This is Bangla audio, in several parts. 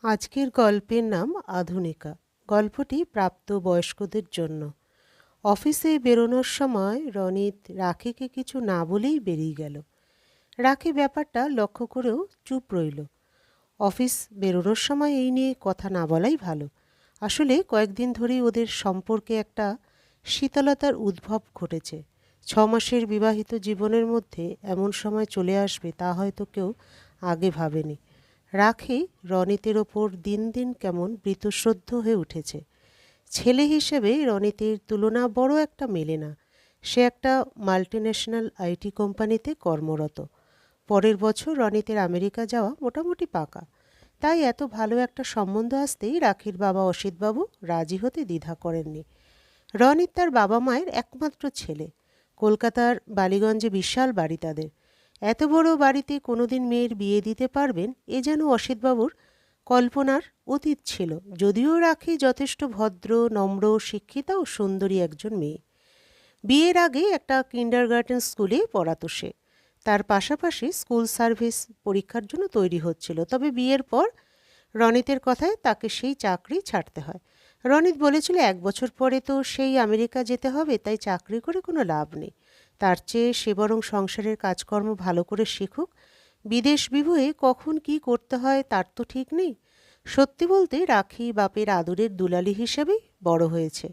আজকের গল্পের নাম আধুনিকা। গল্পটি প্রাপ্ত বয়স্কদের জন্য। অফিসে বেরোনোর সময় রনিত রাখিকে কিছু না বলেই বেরিয়ে গেল। রাখি ব্যাপারটা লক্ষ্য করেও চুপ রইল। অফিস বেরোনোর সময় এই নিয়ে কথা না বলাই ভালো। আসলে কয়েকদিন ধরেই ওদের সম্পর্কে একটা শীতলতার উদ্ভব ঘটেছে। 6 মাসের বিবাহিত জীবনের মধ্যে এমন সময় চলে আসবে তা হয়তো কেউ আগে ভাবেনি। রাখি রনিতের ওপর দিন দিন কেমন বীতশ্রদ্ধ হয়ে উঠেছে। ছেলে হিসেবে রনিতের তুলনা বড় একটা মেলে না। সে একটা মাল্টিন্যাশনাল আইটি কোম্পানিতে কর্মরত। পরের বছর রনিতের আমেরিকা যাওয়া মোটামুটি পাকা। তাই এত ভালো একটা সম্বন্ধ আসতেই রাখির বাবা অসিতবাবু রাজি হতে দ্বিধা করেননি। রনিত তার বাবা মায়ের একমাত্র ছেলে। কলকাতার বালিগঞ্জে বিশাল বাড়ি তাদের। এত বড় বাড়িতে কোনোদিন মেয়ের বিয়ে দিতে পারবেন এ যেন অসিতবাবুর কল্পনার অতীত ছিল। যদিও রাখি যথেষ্ট ভদ্র, নম্র, শিক্ষিতা ও সুন্দরী একজন মেয়ে। বিয়ের আগে একটা কিন্ডারগার্টেন স্কুলে পড়াতো সে। তার পাশাপাশি স্কুল সার্ভিস পরীক্ষার জন্য তৈরি হচ্ছিল। তবে বিয়ের পর রনিতের কথায় তাকে সেই চাকরি ছাড়তে হয়। রনিত বলেছিল 1 বছর পরে তো সেই আমেরিকা যেতে হবে, তাই চাকরি করে কোনো লাভ নেই। তার চেয়ে সে বরং সংসারের কাজকর্ম ভালো করে শিখুক। বিদেশ বিভুঁয়ে কখন কি করতে হয় তার তো ঠিক নেই। সত্যি বলতে রাখি বাপের আদরের দুলালি হিসেবেই বড় হয়েছে।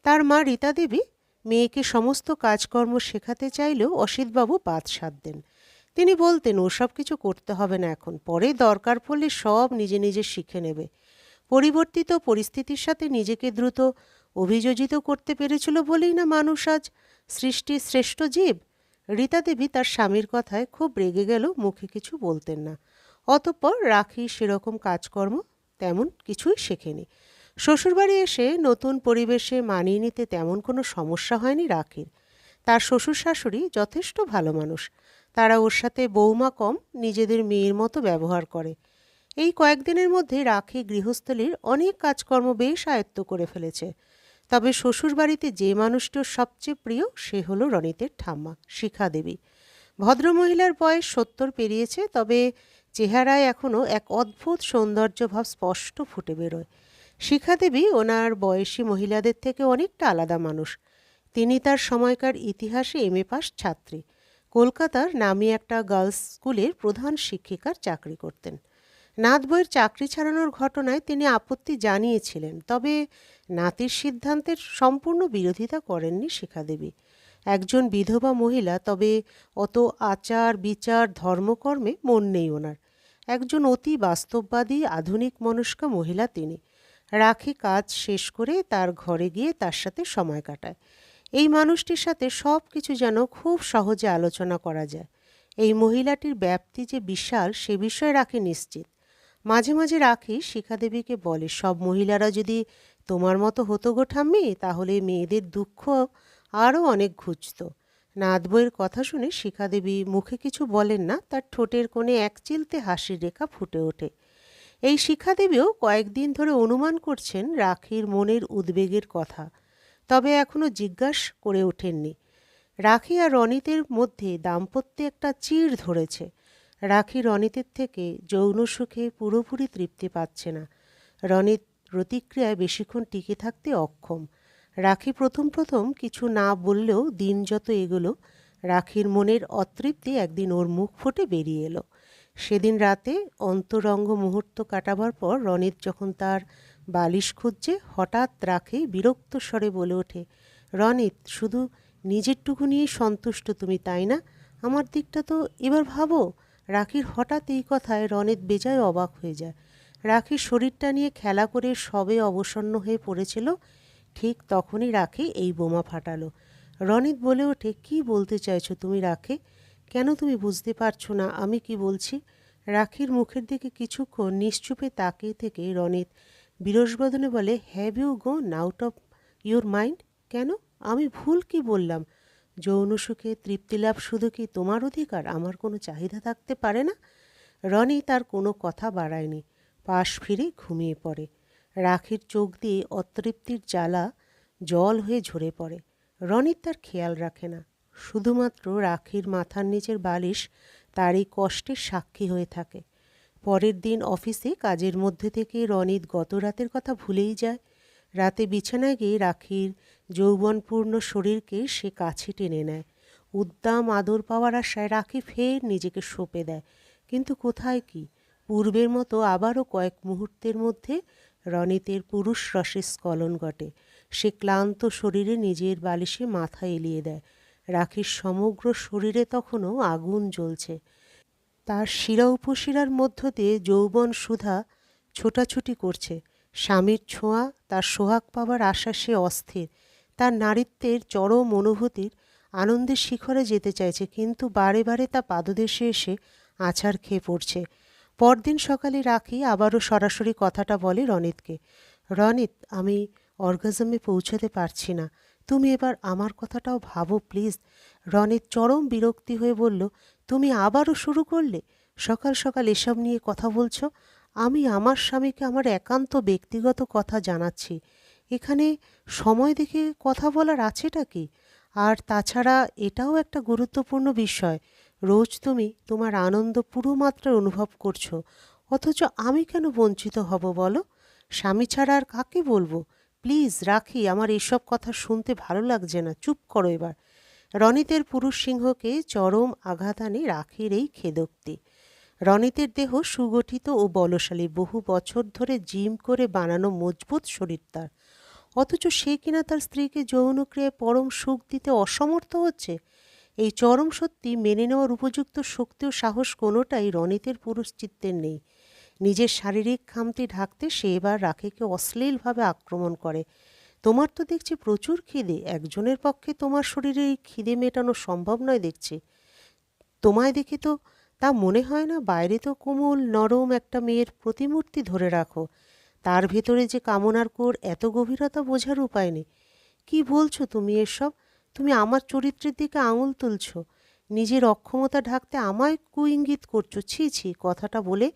তার মা রীতা দেবী মেয়েকে সমস্ত কাজকর্ম শেখাতে চাইলেও অসিতবাবু বাদ সাধ দেন। তিনি বলতেন ওসব কিছু করতে হবে না এখন, পরে দরকার পড়লে সব নিজে নিজে শিখে নেবে। পরিবর্তিত পরিস্থিতির সাথে নিজেকে দ্রুত অভিযোজিত করতে পেরেছিল বলেই না মানুষ আজ সৃষ্টির শ্রেষ্ঠ জীব। রীতা দেবী তার স্বামীর কথায় খুব রেগে গেল, মুখে কিছু বলতেন না। অতঃপর রাখি সেরকম কাজকর্ম তেমন কিছুই শেখেনি। শ্বশুরবাড়ি এসে নতুন পরিবেশে মানিয়ে নিতে তেমন কোনো সমস্যা হয়নি রাখির। তার শ্বশুর শাশুড়ি যথেষ্ট ভালো মানুষ। তারা ওর সাথে বৌমা কম নিজেদের মেয়ের মতো ব্যবহার করে। এই কয়েকদিনের মধ্যে রাখি গৃহস্থলীর অনেক কাজকর্ম বেশ আয়ত্ত করে ফেলেছে। তবে শ্বশুরবাড়িতে যে মানুষটি ওর সবচেয়ে প্রিয় সে হলো রনিতের ঠাম্মা শিখা দেবী। ভদ্রমহিলার বয়স 70 পেরিয়েছে, তবে চেহারায় এখনও এক অদ্ভুত সৌন্দর্যভাব স্পষ্ট ফুটে বেরোয়। শিখা দেবী ওনার বয়সী মহিলাদের থেকে অনেকটা আলাদা মানুষ। তিনি তার সময়কার ইতিহাসে এমএ পাস ছাত্রী। কলকাতার নামী একটা গার্লস স্কুলের প্রধান শিক্ষিকার চাকরি করতেন। নাত বইয়ের চাকরি ছাড়ানোর ঘটনায় তিনি আপত্তি জানিয়েছিলেন, তবে নাতির সিদ্ধান্তের সম্পূর্ণ বিরোধিতা করেননি শিখা দেবী। একজন বিধবা মহিলা, তবে অত আচার বিচার ধর্মকর্মে মন নেই ওনার। একজন অতি বাস্তববাদী আধুনিক মনস্কা মহিলা তিনি। রাখি কাজ শেষ করে তার ঘরে গিয়ে তার সাথে সময় কাটায়। এই মানুষটির সাথে সব কিছু যেন খুব সহজে আলোচনা করা যায়। এই মহিলাটির ব্যাপ্তি যে বিশাল সে বিষয়ে রাখি নিশ্চিত। মাঝে মাঝে রাখি শিখা দেবীকে বলে, সব মহিলারা যদি তোমার মতো হতো গো ঠাম্মি, তাহলে মেয়েদের দুঃখ আরও অনেক ঘুচত। নাত বইয়ের কথা শুনে শিখা দেবী মুখে কিছু বলেন না, তার ঠোঁটের কোণে একচিলতে হাসির রেখা ফুটে ওঠে। এই শিখা দেবীও কয়েকদিন ধরে অনুমান করছেন রাখির মনের উদ্বেগের কথা, তবে এখনও জিজ্ঞাসা করে ওঠেননি। রাখি আর রনিতের মধ্যে দাম্পত্যে একটা চিড় ধরেছে। রাখি রনিতের থেকে যৌন সুখে পুরোপুরি তৃপ্তি পাচ্ছে না। রনিত প্রতিক্রিয়ায় বেশিক্ষণ টিকে থাকতে অক্ষম। রাখি প্রথম প্রথম কিছু না বললেও দিন যত এগোলো রাখির মনের অতৃপ্তি একদিন ওর মুখ ফুটে বেরিয়ে এলো। সেদিন রাতে অন্তরঙ্গ মুহূর্ত কাটাবার পর রনিত যখন তার বালিশ খুঁজছে, হঠাৎ রাখি বিরক্ত স্বরে বলে ওঠে, রনিত, শুধু নিজেরটুকু নিয়েই সন্তুষ্ট তুমি, তাই না? আমার দিকটা তো এবার ভাবো। রাখির হঠাৎ এই কথায় রনিত বেজায় অবাক হয়ে যায়। রাখির শরীরটা নিয়ে খেলা করে সবে অবসন্ন হয়ে পড়েছিল, ঠিক তখনই রাখি এই বোমা ফাটালো। রনিত বলে ওঠে, কি বলতে চাইছো তুমি রাখি? কেন তুমি বুঝতে পারছো না আমি কি বলছি? রাখির মুখের দিকে কিছুক্ষণ নিশ্চুপে তাকিয়ে থেকে রনিত বিরসবদনে বলে, have you gone out of your mind? কেন? আমি ভুল কি বললাম? যৌন সুখে তৃপ্তিলাভ শুধু কি তোমার অধিকার? আমার কোনো চাহিদা থাকতে পারে না? রনি তার কোনো কথা বাড়ায়নি, পাশ ফিরে ঘুমিয়ে পড়ে। রাখির চোখ দিয়ে অতৃপ্তির জ্বালা জল হয়ে ঝরে পড়ে। রনিত তার খেয়াল রাখে না। শুধুমাত্র রাখির মাথার নিচের বালিশ তার এই কষ্টের সাক্ষী হয়ে থাকে। পরের দিন অফিসে কাজের মধ্যে থেকে রনিত গত রাতের কথা ভুলেই যায়। রাতে বিছানায় গিয়ে রাখির যৌবনপূর্ণ শরীরকে সে কাছে টেনে নেয়। উদ্দাম আদর পাওয়ার আশায় রাখি ফের নিজেকে সঁপে দেয়, কিন্তু কোথায় কি, পূর্বের মতো আবারও কয়েক মুহূর্তের মধ্যে রনিতের পুরুষ রসের স্খলন ঘটে। সে ক্লান্ত শরীরে নিজের বালিশে মাথা এলিয়ে দেয়। রাখির সমগ্র শরীরে তখনও আগুন জ্বলছে। তার শিরা উপশিরার মধ্য দিয়ে যৌবন সুধা ছোটাছুটি করছে। স্বামীর ছোঁয়া, তার সোহাগ পাবার আশা সে অস্থির। তার নারীত্বের চরম অনুভূতির আনন্দের শিখরে যেতে চাইছে, কিন্তু বারে বারে তা পাদদেশে এসে আছাড় খেয়ে পড়ছে। পরদিন সকালে রাখি আবারও সরাসরি কথাটা বলে রনিতকে। রনিত, আমি অর্গাজমে পৌঁছাতে পারছি না, তুমি এবার আমার কথাটাও ভাবো প্লিজ। রনিত চরম বিরক্তি হয়ে বলল, তুমি আবারও শুরু করলে? সকাল সকাল এসব নিয়ে কথা বলছো? আমি আমার স্বামীকে আমার একান্ত ব্যক্তিগত কথা জানাচ্ছি। এখানে সময় দেখে কথা বলার আছেটা কি? আর তাছাড়া এটাও একটা গুরুত্বপূর্ণ বিষয়, রোজ তুমি তোমার আনন্দ পুরো মাত্রায় অনুভব করছো, অথচ আমি কেন বঞ্চিত হব বলো? স্বামী ছাড়া আর কাকে বলবো? প্লিজ রাখি, আমার এসব কথা শুনতে ভালো লাগছে না, চুপ করো এবার। রনিতের পুরুষ সিংহকে চরম আঘাত আনে রাখির এই খেদোক্তি। রনিতের দেহ সুগঠিত ও বলশালী, বহু বছর ধরে জিম করে বানানো মজবুত শরীর তার, অথচ সে কিনা তার স্ত্রীকে যৌনক্রিয়ায় পরম সুখ দিতে অসমর্থ হচ্ছে। এই চরম সত্যি মেনে নেওয়ার উপযুক্ত শক্তি ও সাহস কোনোটাই রনিতের পুরুষ চিত্তের নেই। নিজের শারীরিক খামতি ঢাকতে সে এবার রাখিকে অশ্লীলভাবে আক্রমণ করে। তোমার তো দেখছি প্রচুর খিদে, একজনের পক্ষে তোমার শরীরে এই খিদে মেটানো সম্ভব নয় দেখছি। তোমায় দেখে তো তা মনে হয় না? বাইরে তো কোমল নরম একটা মেয়ের প্রতিমূর্তি ধরে রাখো, তার ভেতরে যে কামনার কোর, এত গভীরতা বোঝার উপায় নেই। কি বলছো তুমি এসব? তুমি আমার চরিত্রের দিকে আঙুল তুলছ, নিজের অক্ষমতা ঢাকতে আমায় কুইঙ্গিত করছো। ছি ছি। কথাটা বলে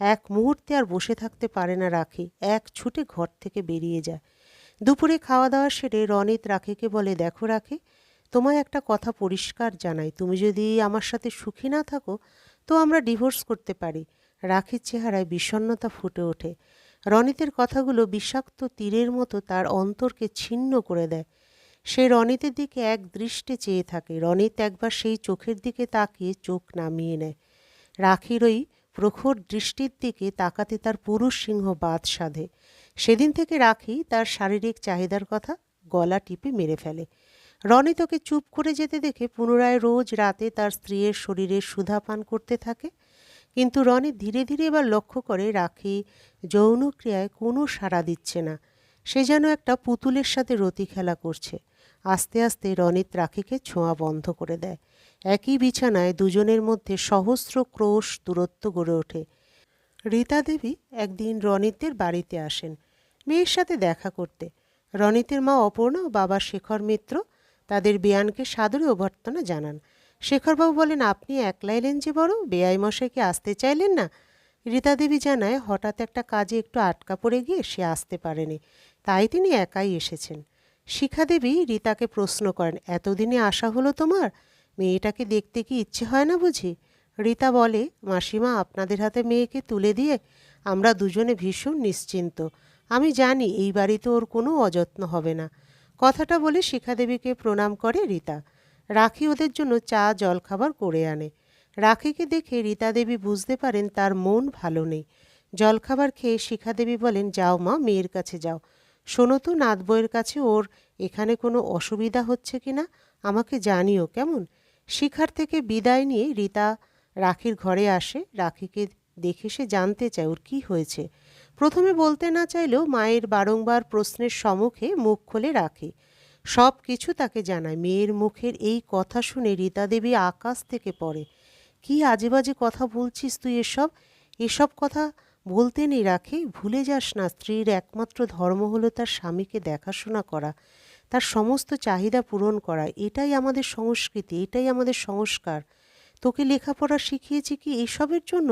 এক মুহূর্তে আর বসে থাকতে পারে না রাখি, এক ছুটে ঘর থেকে বেরিয়ে যায়। দুপুরে খাওয়া দাওয়া সেরে রনিত রাখিকে বলে, দেখো রাখি, তোমায় একটা কথা পরিষ্কার জানাই, তুমি যদি আমার সাথে সুখী না থাকো তো আমরা ডিভোর্স করতে পারি। রাখির চেহারায় বিষণ্ণতা ফুটে ওঠে। রনিতের কথাগুলো বিষাক্ত তীরের মতো তার অন্তরকে ছিন্ন করে দেয়। সে রনিতের দিকে এক দৃষ্টে চেয়ে থাকে। রনিত একবার সেই চোখের দিকে তাকিয়ে চোখ নামিয়ে নেয়। রাখির ওই প্রখর দৃষ্টির দিকে তাকাতে তার পুরুষ সিংহ বাদ সাধে। সেদিন থেকে রাখি তার শারীরিক চাহিদার কথা গলা টিপে মেরে ফেলে। রনিত ওকে চুপ করে যেতে দেখে পুনরায় রোজ রাতে তার স্ত্রীর শরীরে সুধা পান করতে থাকে। কিন্তু রনিত ধীরে ধীরে এবার লক্ষ্য করে রাখি যৌনক্রিয়ায় কোনো সাড়া দিচ্ছে না। সে যেন একটা পুতুলের সাথে রতি খেলা করছে। আস্তে আস্তে রনিত রাখিকে ছোঁয়া বন্ধ করে দেয়। একই বিছানায় দুজনের মধ্যে সহস্র ক্রোশ দূরত্ব গড়ে ওঠে। রীতা দেবী একদিন রনিতের বাড়িতে আসেন মেয়ের সাথে দেখা করতে। রনিতের মা অপর্ণা ও বাবা শেখর মিত্র তাদের বেয়ানকে সাদরে অভ্যর্থনা জানান। শেখরবাবু বলেন, আপনি একলা এলেন যে বড়, বেয়াই মশাই কি আসতে চাইলেন না? রীতা দেবী জানায়, হঠাৎ একটা কাজে একটু আটকা পড়ে গিয়ে সে আসতে পারেনি, তাই তিনি একাই এসেছেন। শিখা দেবী রীতাকে প্রশ্ন করেন, এতদিনে আসা হলো তোমার? মেয়েটাকে দেখতে কি ইচ্ছে হয় না বুঝি? রীতা বলে, মাসিমা, আপনাদের হাতে মেয়েকে তুলে দিয়ে আমরা দুজনে ভীষণ নিশ্চিন্ত। আমি জানি এই বাড়িতে ওর কোনো অযত্ন হবে না। কথাটা বলে শিখা দেবীকে প্রণাম করে রীতা। রাখি ওদের জন্য চা জলখাবার করে আনে। রাখিকে দেখে রীতা দেবী বুঝতে পারেন তার মন ভালো নেই। জলখাবার খেয়ে শিখা দেবী বলেন, যাও মা, মেয়ের কাছে যাও, শোনো তো নাত বউয়ের কাছে ওর এখানে কোনো অসুবিধা হচ্ছে কি না আমাকে জানিও, কেমন? শিখার থেকে বিদায় নিয়ে রীতা রাখির ঘরে আসে। রাখিকে দেখে সে জানতে চায় ওর কী হয়েছে। প্রথমে বলতে না চাইলেও মায়ের বারংবার প্রশ্নের সম্মুখে মুখ খোলে রাখি। সব কিছু তাকে জানায়। মেয়ের মুখের এই কথা শুনে রীতা দেবী আকাশ থেকে পড়ে। কি আজে বাজে কথা বলছিস তুই এসব? এসব কথা বলতে নেই রাখি, ভুলে যাস না স্ত্রীর একমাত্র ধর্ম হলো তার স্বামীকে দেখাশোনা করা, তার সমস্ত চাহিদা পূরণ করা। এটাই আমাদের সংস্কৃতি, এটাই আমাদের সংস্কার। তোকে লেখাপড়া শিখিয়েছি কি এইসবের জন্য?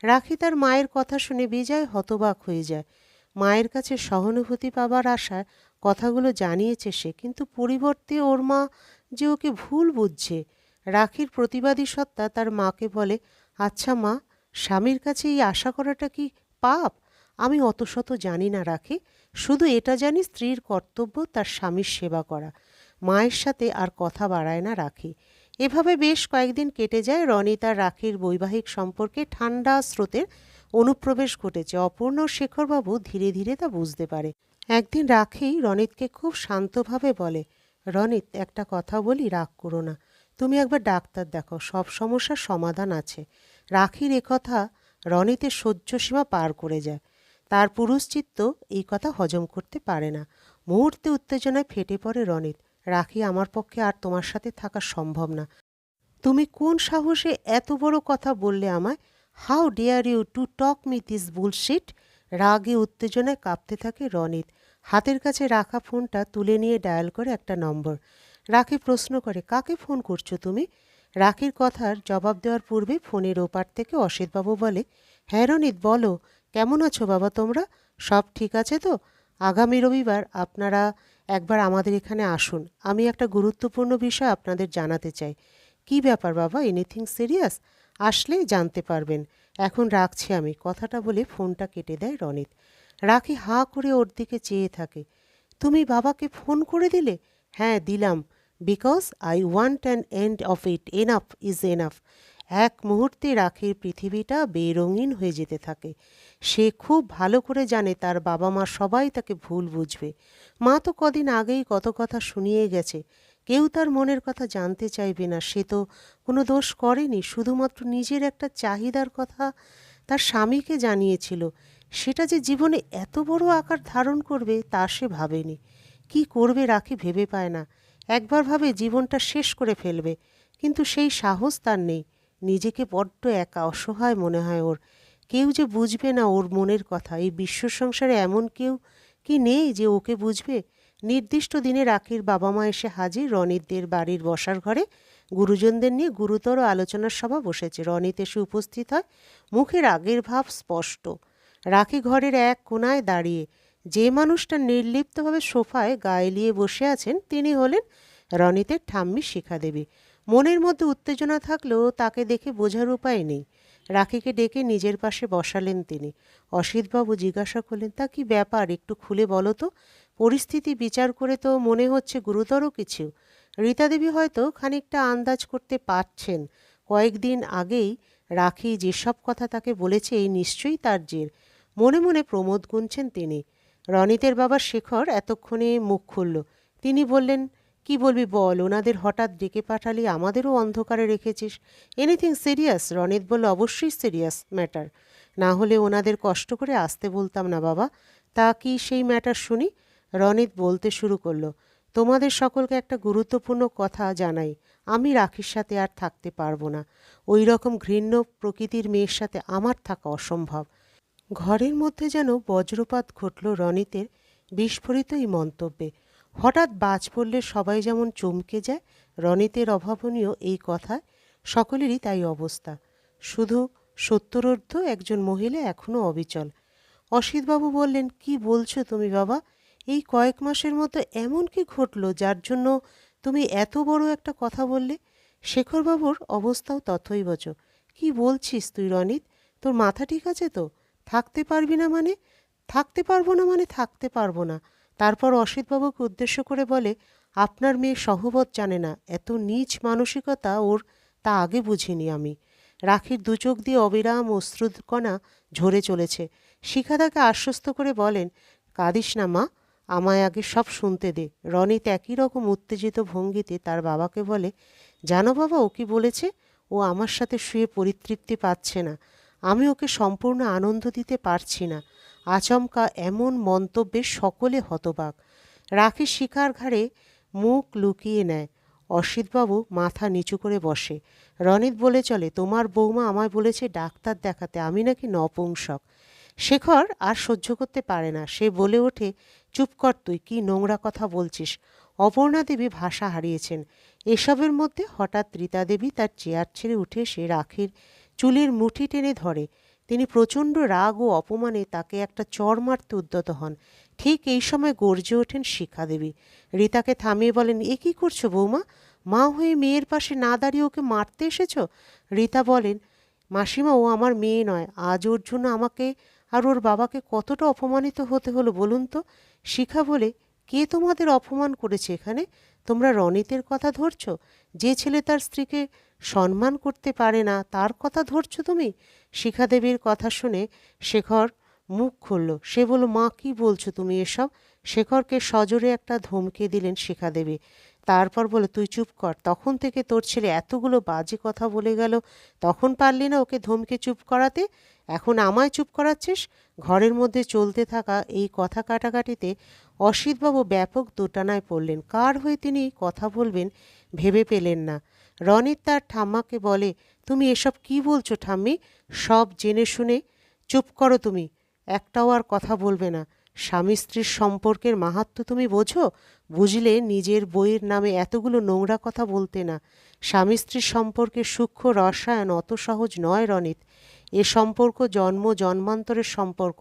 রাখি তার মায়ের কথা শুনে বেজায় হতবাক হয়ে যায়। মায়ের কাছে সহানুভূতি পাবার আশায় কথাগুলো জানিয়েছে সে, কিন্তু পরিবর্তে ওর মা যে ওকে ভুল বুঝছে। রাখির প্রতিবাদী সত্তা তার মাকে বলে, আচ্ছা মা, স্বামীর কাছে এই আশা করাটা কি পাপ? আমি অত শত জানি না রাখি, শুধু এটা জানি স্ত্রীর কর্তব্য তার স্বামীর সেবা করা। মায়ের সাথে আর কথা বাড়ায় না রাখি। এভাবে বেশ কয়েকদিন কেটে যায়। রনিত আর রাখির বৈবাহিক সম্পর্কে ঠান্ডা স্রোতের অনুপ্রবেশ ঘটেছে। অপর্ণা ও শেখরবাবু ধীরে ধীরে তা বুঝতে পারে। একদিন রাখি রনিতকে খুব শান্তভাবে বলে, রনিত, একটা কথা বলি, রাগ করো না। তুমি একবার ডাক্তার দেখো, সব সমস্যার সমাধান আছে। রাখির একথা রনিতের সহ্য সীমা পার করে যায়। তার পুরুষচিত্ত এই কথা হজম করতে পারে না। মুহূর্তে উত্তেজনায় ফেটে পড়ে রনিত। রাখি, আমার পক্ষে আর তোমার সাথে থাকা সম্ভব না। তুমি কোন সাহসে এত বড় কথা বললে আমায়? How dare you to talk me this bullshit? রাগে উত্তেজনায় কাঁপতে থাকে রনিত। হাতের কাছে রাখা ফোনটা তুলে নিয়ে ডায়াল করে একটা নম্বর। রাখি প্রশ্ন করে, কাকে ফোন করছো তুমি? রাখির কথার জবাব দেওয়ার পূর্বে ফোনের ওপার থেকে অসিতবাবু বলে, হ্যাঁ রনিত, বলো, কেমন আছো বাবা তোমরা? সব ঠিক আছে তো? আগামী রবিবার আপনারা একবার আমাদের এখানে আসুন। আমি একটা গুরুত্বপূর্ণ বিষয় আপনাদের জানাতে চাই। কি ব্যাপার বাবা, এনিথিং সিরিয়াস? আসলে জানতে পারবেন। এখন রাখছি আমি, কথাটা বলে ফোনটা কেটে দেয় রনিত। রাখি হাঁ করে ওর দিকে চেয়ে থাকে। তুমি বাবাকে ফোন করে দিলে? হ্যাঁ দিলাম, because I want an end of it, enough is enough. এক মুহূর্তে রাখির পৃথিবীটা বেরঙিন হয়ে যেতে থাকে। সে খুব ভালো করে জানে তার বাবা মা সবাই তাকে ভুল বুঝবে। মা তো কদিন আগেই কত কথা শুনিয়ে গেছে। কেউ তার মনের কথা জানতে চাইবে না। সে তো কোনো দোষ করেনি, শুধুমাত্র নিজের একটা চাহিদার কথা তার স্বামীকে জানিয়েছিল। সেটা যে জীবনে এত বড় আকার ধারণ করবে তা সে ভাবেনি। কি করবে রাখি ভেবে পায় না। একবার ভাবে জীবনটা শেষ করে ফেলবে, কিন্তু সেই সাহস তার নেই। নিজেকে বড্ড একা, অসহায় মনে হয় ওর। কেউ যে বুঝবে না ওর মনের কথা। এই বিশ্ব সংসারে এমন কেউ কি নেই যে ওকে বুঝবে? নির্দিষ্ট দিনে রাখির বাবা মা এসে হাজির। রনিতদের বাড়ির বসার ঘরে গুরুজনদের নিয়ে গুরুতর আলোচনার সভা বসেছে। রনিত এসে উপস্থিত হয়, মুখের আগের ভাব স্পষ্ট। রাখি ঘরের এক কোণায় দাঁড়িয়ে। যে মানুষটা নির্লিপ্তভাবে সোফায় গা এলিয়ে বসে আছেন তিনি হলেন রনিতের ঠাম্মি শিখা দেবী। মনের মধ্যে উত্তেজনা থাকলেও তাকে দেখে বোঝার উপায় নেই। রাখিকে ডেকে নিজের পাশে বসালেন তিনি। অসিতবাবু জিজ্ঞাসা করলেন, তা কি ব্যাপার, একটু খুলে বলো তো। পরিস্থিতি বিচার করে তো মনে হচ্ছে গুরুতর কিছু। রীতা দেবী হয়তো খানিকটা আন্দাজ করতে পারছেন। কয়েকদিন আগেই রাখি যেসব কথা তাকে বলেছে এই নিশ্চয়ই তার জের। মনে মনে প্রমোদ গুনছেন তিনি। রনিতের বাবা শেখর এতক্ষণে মুখ খুলল। তিনি বললেন, কি বলবি বল, ওনাদের হঠাৎ ডেকে পাঠালি, আমাদেরও অন্ধকারে রেখেছিস। Anything serious? রনিত বলল, অবশ্যই সিরিয়াস ম্যাটার, না হলে ওনাদের কষ্ট করে আসতে বলতাম না বাবা। তা কি সেই ম্যাটার শুনি। রনিত বলতে শুরু করলো, তোমাদের সকলকে একটা গুরুত্বপূর্ণ কথা জানাই। আমি রাখির সাথে আর থাকতে পারবো না। ওই রকম ঘৃণ্য প্রকৃতির মেয়ের সাথে আমার থাকা অসম্ভব। ঘরের মধ্যে যেন বজ্রপাত ঘটল রনিতের বিস্ফোরিত এই মন্তব্যে। হঠাৎ বাজ পড়লে সবাই যেমন চমকে যায়, রনিতের অভাবনীয় এই কথায় সকলেরই তাই অবস্থা। শুধু সত্তরোর্ধ্ব একজন মহিলা এখনও অবিচল। অসিতবাবু বললেন, কি বলছো তুমি বাবা? এই কয়েক মাসের মধ্যে এমন কি ঘটল যার জন্য তুমি এত বড় একটা কথা বললে? শেখরবাবুর অবস্থাও তথৈবচ। কি বলছিস তুই রনিত? তোর মাথা ঠিক আছে তো? থাকতে পারবি না মানে? থাকতে পারবো না মানে থাকতে পারবো না। তারপর অসিতবাবুকে উদ্দেশ্য করে বলে, আপনার মেয়ে সহবত জানে না, এত নীচ মানসিকতা ওর, তা আগে বুঝিনি আমি। রাখির দু চোখ দিয়ে অবিরাম অশ্রুকণা ঝরে চলেছে। শিখা তাকে আশ্বস্ত করে বলেন, কাঁদিস না মা, আমায় আগে সব শুনতে দে। রনিত একই রকম উত্তেজিত ভঙ্গিতে তার বাবাকে বলে, জানো বাবা ও কি বলেছে? ও আমার সাথে শুয়ে পরিতৃপ্তি পাচ্ছে না। আমি ওকে সম্পূর্ণ আনন্দ দিতে পারছি না। আচমকা এমন মন্তব্যে সকলে হতবাক। রাখি শিখার ঘাড়ে মুখ লুকিয়ে নেয়। অসিতবাবু মাথা নিচু করে বসে। রনিত বলে চলে, তোমার বৌমা আমায় বলেছে ডাক্তার দেখাতে, আমি নাকি নপুংসক। শেখর আর সহ্য করতে পারে না। সে বলে ওঠে, চুপ কর তুই, কি নোংরা কথা বলছিস। অপর্ণা দেবী ভাষা হারিয়েছেন। এসবের মধ্যে হঠাৎ রীতা দেবী তার চেয়ার ছেড়ে উঠে এসে রাখির চুলের মুঠি টেনে ধরে। তিনি প্রচণ্ড রাগ ও অপমানে তাকে একটা চড় মারতে উদ্যত হন। ঠিক এই সময় গর্জে ওঠেন শিখা দেবী। রীতাকে থামিয়ে বলেন, এ কী করছো বৌমা? মা হয়ে মেয়ের পাশে না দাঁড়িয়ে ওকে মারতে এসেছ? রীতা বলেন, মাসিমা, ও আমার মেয়ে নয়। আজ ওর জন্য আমাকে আর ওর বাবাকে কতটা অপমানিত হতে হলো বলুন তো। শিখা বলে, কে তোমাদের অপমান করেছে এখানে? তোমরা রনিতের কথা ধরছো? যে ছেলে তার স্ত্রীকে সম্মান করতে পারে না তার কথা ধরছো তুমি? শিখা দেবীর কথা শুনে শেখর মুখ খুলল। সে বলল, মা, কি বলছো তুমি এসব? শেখরকে সজোরে একটা ধমকে দিলেন শিখা দেবী। তারপর বলে, তুই চুপ কর। তখন থেকে তোর ছেলে এতগুলো বাজে কথা বলে গেল, তখন পারলি না ওকে ধমকে চুপ করাতে? এখন আমায় চুপ করাচ্ছিস? ঘরের মধ্যে চলতে থাকা এই কথা কাটাকাটিতে অসিতবাবু ব্যাপক দোটানায় পড়লেন। কার হয়ে তিনি কথা বলবেন ভেবে পেলেন না। রনিত তার ঠাম্মাকে বলে, তুমি এসব কি বলছো ঠাম্মি? সব জেনে শুনে চুপ করো তুমি, একটাও আর কথা বলবে না। স্বামী স্ত্রীর সম্পর্কের মাহাত্ম্য তুমি বোঝো? বুঝলে নিজের বইয়ের নামে এতগুলো নোংরা কথা বলতে না। স্বামী স্ত্রীর সম্পর্কের সূক্ষ্ম রসায়ন অত সহজ নয় রনিত। এ সম্পর্ক জন্ম জন্মান্তরের সম্পর্ক।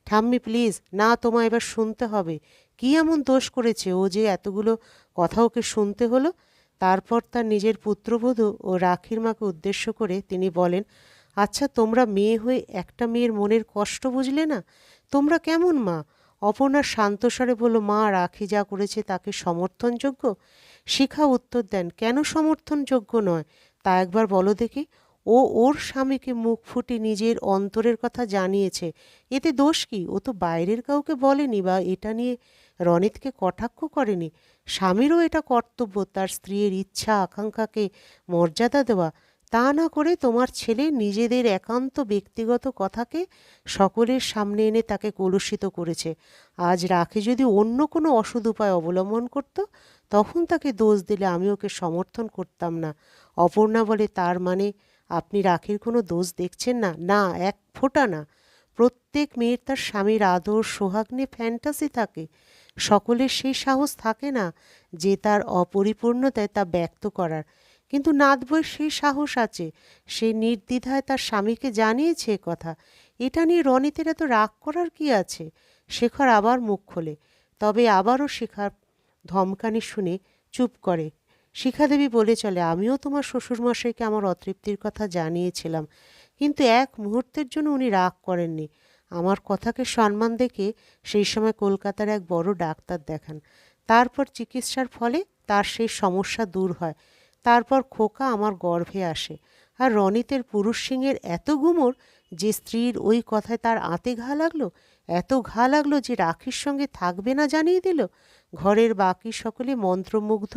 ঠাম্মি প্লিজ, না, তোমায় এবার শুনতে হবে। কি এমন দোষ করেছে ও যে এতগুলো কথা ওকে শুনতে হলো? তারপর তার নিজের পুত্রবধূ ও রাখির মাকে উদ্দেশ্য করে তিনি বলেন, আচ্ছা, তোমরা মেয়ে হয়ে একটা মেয়ের মনের কষ্ট বুঝলে না? তোমরা কেমন মা? অপর্ণা শান্তস্বরে বলল, মা, রাখি যা করেছে তাকে সমর্থনযোগ্য? শিখা উত্তর দেন, কেন সমর্থনযোগ্য নয় তা একবার বলো দেখি। ও ওর স্বামীকে মুখ ফুটে নিজের অন্তরের কথা জানিয়েছে, এতে দোষ কি? ও তো বাইরের কাউকে বলেনি বা এটা নিয়ে রনিতকে কটাক্ষ করেনি। স্বামীরও এটা কর্তব্য তার স্ত্রীর ইচ্ছা আকাঙ্ক্ষাকে মর্যাদা দেওয়া। তা না করে তোমার ছেলে নিজেদের একান্ত ব্যক্তিগত কথাকে সকলের সামনে এনে তাকে কলুষিত করেছে। আজ রাখি যদি অন্য কোনো অসৎ উপায় অবলম্বন করত, তখন তাকে দোষ দিলে আমি ওকে সমর্থন করতাম না। অপর্ণা বলে, তার মানে আপনি রাখির কোনো দোষ দেখছেন না? না, এক ফোঁটা না। প্রত্যেক মেয়ের তার স্বামীর আদর সোহাগ নিয়ে ফ্যান্টাসি থাকে। সকলের সেই সাহস থাকে না যে তার অপরিপূর্ণতায় তা ব্যক্ত করার। কিন্তু নাতবইয়ের সেই সাহস আছে। সে নির্দ্বিধায় তার স্বামীকে জানিয়েছে কথা। এটা নিয়ে রনিতের এত রাগ করার কি আছে? শেখর আবার মুখ খোলে, তবে আবারও শিখার ধমকানি শুনে চুপ করে। শিখাদেবী বলে চলে, আমিও তোমার শ্বশুরমশাইকে আমার অতৃপ্তির কথা জানিয়েছিলাম, কিন্তু এক মুহূর্তের জন্য উনি রাগ করেননি। আমার কথাকে সম্মান দেখে সেই সময় কলকাতার এক বড় ডাক্তার দেখান। তারপর চিকিৎসার ফলে তার সেই সমস্যা দূর হয়। তারপর খোকা আমার গর্ভে আসে। আর রনিতের পুরুষ সিংহের এত গুমর যে স্ত্রীর ওই কথায় তার আঁতে ঘা লাগলো, এত ঘা লাগলো যে রাখির সঙ্গে থাকবে না জানিয়ে দিল। ঘরের বাকি সকলে মন্ত্রমুগ্ধ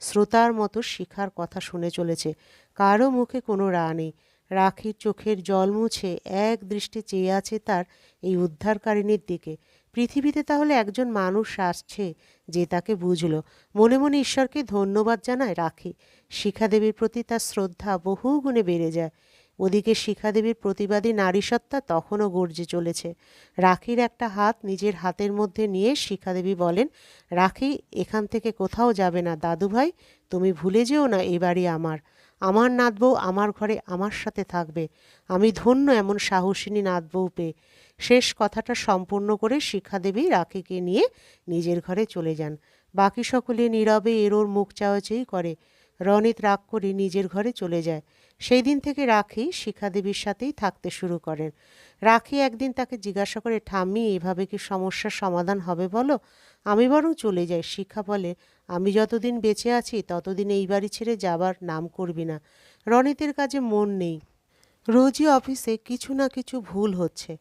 শ্রোতার মতো শিখার কথা শুনে চলেছে। কারও মুখে কোনো রা নেই। রাখির চোখের জল মুছে এক দৃষ্টি চেয়ে আছে তার এই উদ্ধারকারিণীর দিকে। পৃথিবীতে তাহলে একজন মানুষ আসছে যে তাকে বুঝলো। মনে মনে ঈশ্বরকে ধন্যবাদ জানায় রাখি। শিখাদেবীর প্রতি তার শ্রদ্ধা বহু গুণে বেড়ে যায়। ওদিকে শিখাদেবীর প্রতিবাদী নারীসত্তা তখনও গর্জে চলেছে। রাখির একটা হাত নিজের হাতের মধ্যে নিয়ে শিখাদেবী বলেন, রাখি এখান থেকে কোথাও যাবে না। দাদুভাই, তুমি ভুলে যেও না এ বাড়ি আমার। আমার নাতবউ আমার ঘরে আমার সাথে থাকবে। আমি ধন্য এমন সাহসিনী নাতবউ পেয়ে। শেষ কথাটা সম্পূর্ণ করে শিখাদেবী রাখিকে নিয়ে নিজের ঘরে চলে যান। বাকি সকলে নীরবে এর ওর মুখ চাওয়াচাই করে। রনিত রাগ করে নিজের ঘরে চলে যায়। সেই দিন থেকে রাখি শিখাদেবীর সাথেই থাকতে শুরু করেন। রাখি একদিন তাকে জিজ্ঞাসা করে, ঠাম্মি, এভাবে কি সমস্যার সমাধান হবে বলো? আমি বরং চলে যাই। শিখা বলে, আমি যতদিন বেঁচে আছি ততদিন এই বাড়ি ছেড়ে যাবার নাম করবি না। রনিতের কাজে মন নেই। রোজই অফিসে কিছু না কিছু ভুল হচ্ছে।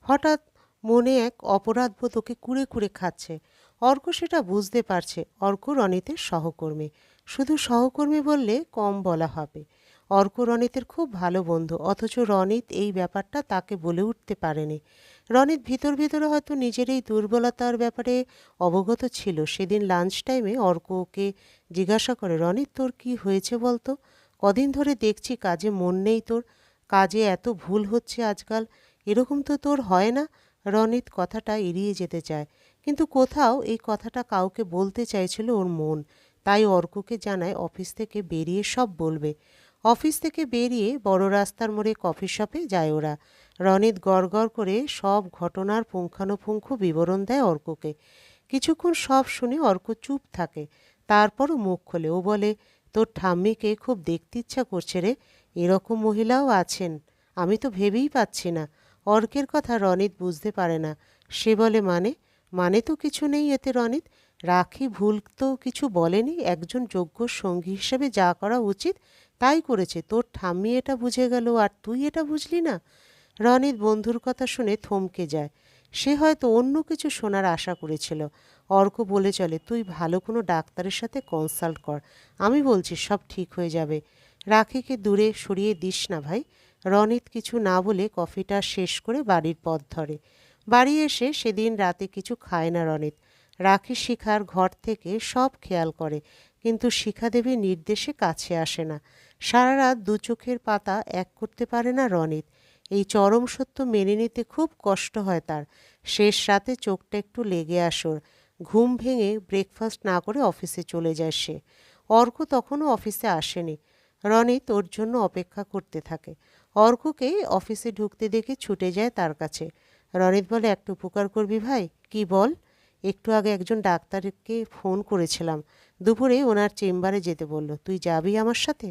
হঠাৎ মনে এক অপরাধবোধ ওকে কুড়ে কুড়ে খাচ্ছে। অর্ক সেটা বুঝতে পারছে। অর্ক রনিতের সহকর্মী। শুধু সহকর্মী বললে কম বলা হবে। অর্ক রনিতের খুব ভালো বন্ধু, অথচ রনিত এই ব্যাপারটা তাকে বলে উঠতে পারেনি। রনিত ভিতর ভিতরে হয়তো নিজের এই দুর্বলতার ব্যাপারে অবগত ছিল। সেদিন লাঞ্চ টাইমে অর্ক ওকে জিজ্ঞাসা করে, রনিত, তোর কি হয়েছে বলতো? কদিন ধরে দেখছি কাজে মন নেই তোর। কাজে এত ভুল হচ্ছে আজকাল। এরকম তো তোর হয় না। রনিত কথাটা এড়িয়ে যেতে চায়, কিন্তু কোথাও এই কথাটা কাউকে বলতে চাইছিল ওর মন। তাই অর্ককে জানায় অফিস থেকে বেরিয়ে সব বলবে। অফিস থেকে বেরিয়ে বড় রাস্তার মোড়ে কফি শপে যায় ওরা। রনিত গড়গড় করে সব ঘটনার পুঙ্খানুপুঙ্খ বিবরণ দেয় অর্ককে। কিছুক্ষণ সব শুনে অর্ক চুপ থাকে। তারপরও মুখ খোলে। ও বলে, তোর ঠাম্মিকে খুব দেখতে ইচ্ছা করছে রে। এরকম মহিলাও আছেন। আমি তো ভেবেই পাচ্ছি না। অর্কের কথা রনিত বুঝতে পারে না। সে বলে, মানে তো কিছু নেই এতে রনিত। রাখি ভুল তো কিছু বলেনি। একজন যোগ্য সঙ্গী হিসেবে যা করা উচিত তাই করেছে। তোর ঠাম্মি এটা বুঝে গেল আর তুই এটা বুঝলি না? রনিত বন্ধুর কথা শুনে থমকে যায়। সে হয়তো অন্য কিছু শোনার আশা করেছিল। অর্ক বলে চলে, তুই ভালো কোনো ডাক্তারের সাথে কনসাল্ট কর। আমি বলছি সব ঠিক হয়ে যাবে। রাখিকে দূরে সরিয়ে দিস না ভাই। রনিত কিছু না বলে কফিটা শেষ করে বাড়ির পথ ধরে। বাড়ি এসে সেদিন রাতে কিছু খায় না রনিত। রাখি শিখার ঘর থেকে সব খেয়াল করে, কিন্তু শিখা দেবীর নির্দেশে কাছে আসে না। সারা রাত দু চোখের পাতা এক করতে পারে না রনিত। এই চরম সত্য মেনে নিতে খুব কষ্ট হয় তার। শেষ রাতে চোখটা একটু লেগে আসর। ঘুম ভেঙে ব্রেকফাস্ট না করে অফিসে চলে যায় সে। অর্ক তখনও অফিসে আসেনি। রনিত ওর জন্য অপেক্ষা করতে থাকে। অর্ককে অফিসে ঢুকতে দেখে ছুটে যায় তার কাছে। রনিত বলে, একটা উপকার করবি ভাই? কি বল? একটু আগে একজন ডাক্তারকে ফোন করেছিলাম। দুপুরে ওনার চেম্বারে যেতে বলল। তুই যাবি আমার সাথে?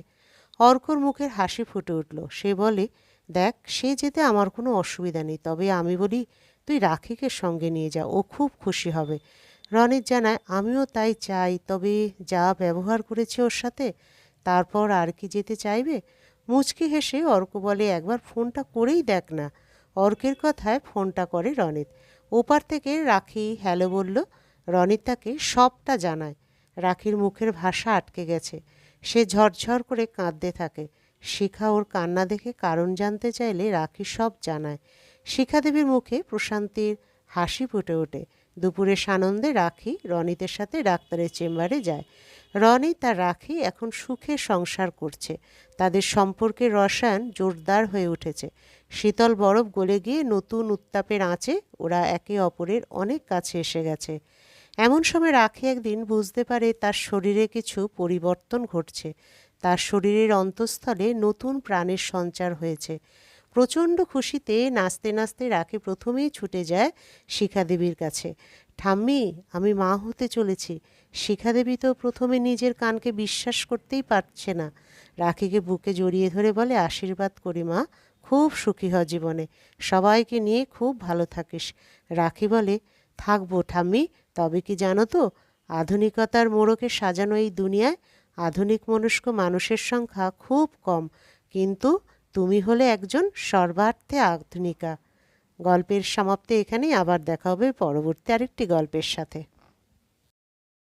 অর্কর মুখের হাসি ফুটে উঠল। সে বলে, দেখ, সে যেতে আমার কোনো অসুবিধা নেই, তবে আমি বলি তুই রাখিকে সঙ্গে নিয়ে যা, ও খুব খুশি হবে। রনিত জানায়, আমিও তাই চাই, তবে যা ব্যবহার করেছে ওর সাথে, তারপর আর কি যেতে চাইবে? মুচকি হেসে অর্ক বলে, একবার ফোনটা করেই দেখ না। অর্কের কথায় ফোনটা করে রনিত। ওপার থেকে রাখি হ্যালো বলল। রনিত তাকে সবটা জানায়। রাখির মুখের ভাষা আটকে গেছে। সে ঝরঝর করে কাঁদতে থাকে। শিখা ওর কান্না দেখে কারণ জানতে চাইলে রাখি সব জানায়। শিখা দেবীর মুখে প্রশান্তির হাসি ফুটে ওঠে। দুপুরে সানন্দে রাখি রনিতের সাথে ডাক্তারের চেম্বারে যায়। রনিত আর রাখি এখন সুখে সংসার করছে। তাদের সম্পর্কের রসায়ন জোরদার হয়ে উঠেছে। শীতল বরফ গলে গিয়ে নতুন উত্তাপের আঁচে ওরা একে অপরের অনেক কাছে এসে গেছে। এমন সময় রাখি একদিন বুঝতে পারে তার শরীরে কিছু পরিবর্তন ঘটছে। তার শরীরের অন্তঃস্থলে নতুন প্রাণের সঞ্চার হয়েছে। প্রচণ্ড খুশিতে নাচতে নাচতে রাখি প্রথমেই ছুটে যায় শিখা দেবীর কাছে। ঠাম্মি, আমি মা হতে চলেছি। শিখা দেবী তো প্রথমে নিজের কানকে বিশ্বাস করতেই পারছে না। রাখিকে বুকে জড়িয়ে ধরে বলে, আশীর্বাদ করি মা, খুব সুখী হ জীবনে, সবাইকে নিয়ে খুব ভালো থাকিস। রাখি বলে, থাকবো ঠাম্মি, তবে কি জানো তো, আধুনিকতার মোড়কে সাজানো এই দুনিয়ায় আধুনিক মনস্ক মানুষের সংখ্যা খুব কম, কিন্তু তুমি হলে একজন সর্বার্থে আধুনিকা। গল্পের সমাপ্তি এখানেই। আবার দেখা হবে পরবর্তী আরেকটি গল্পের সাথে।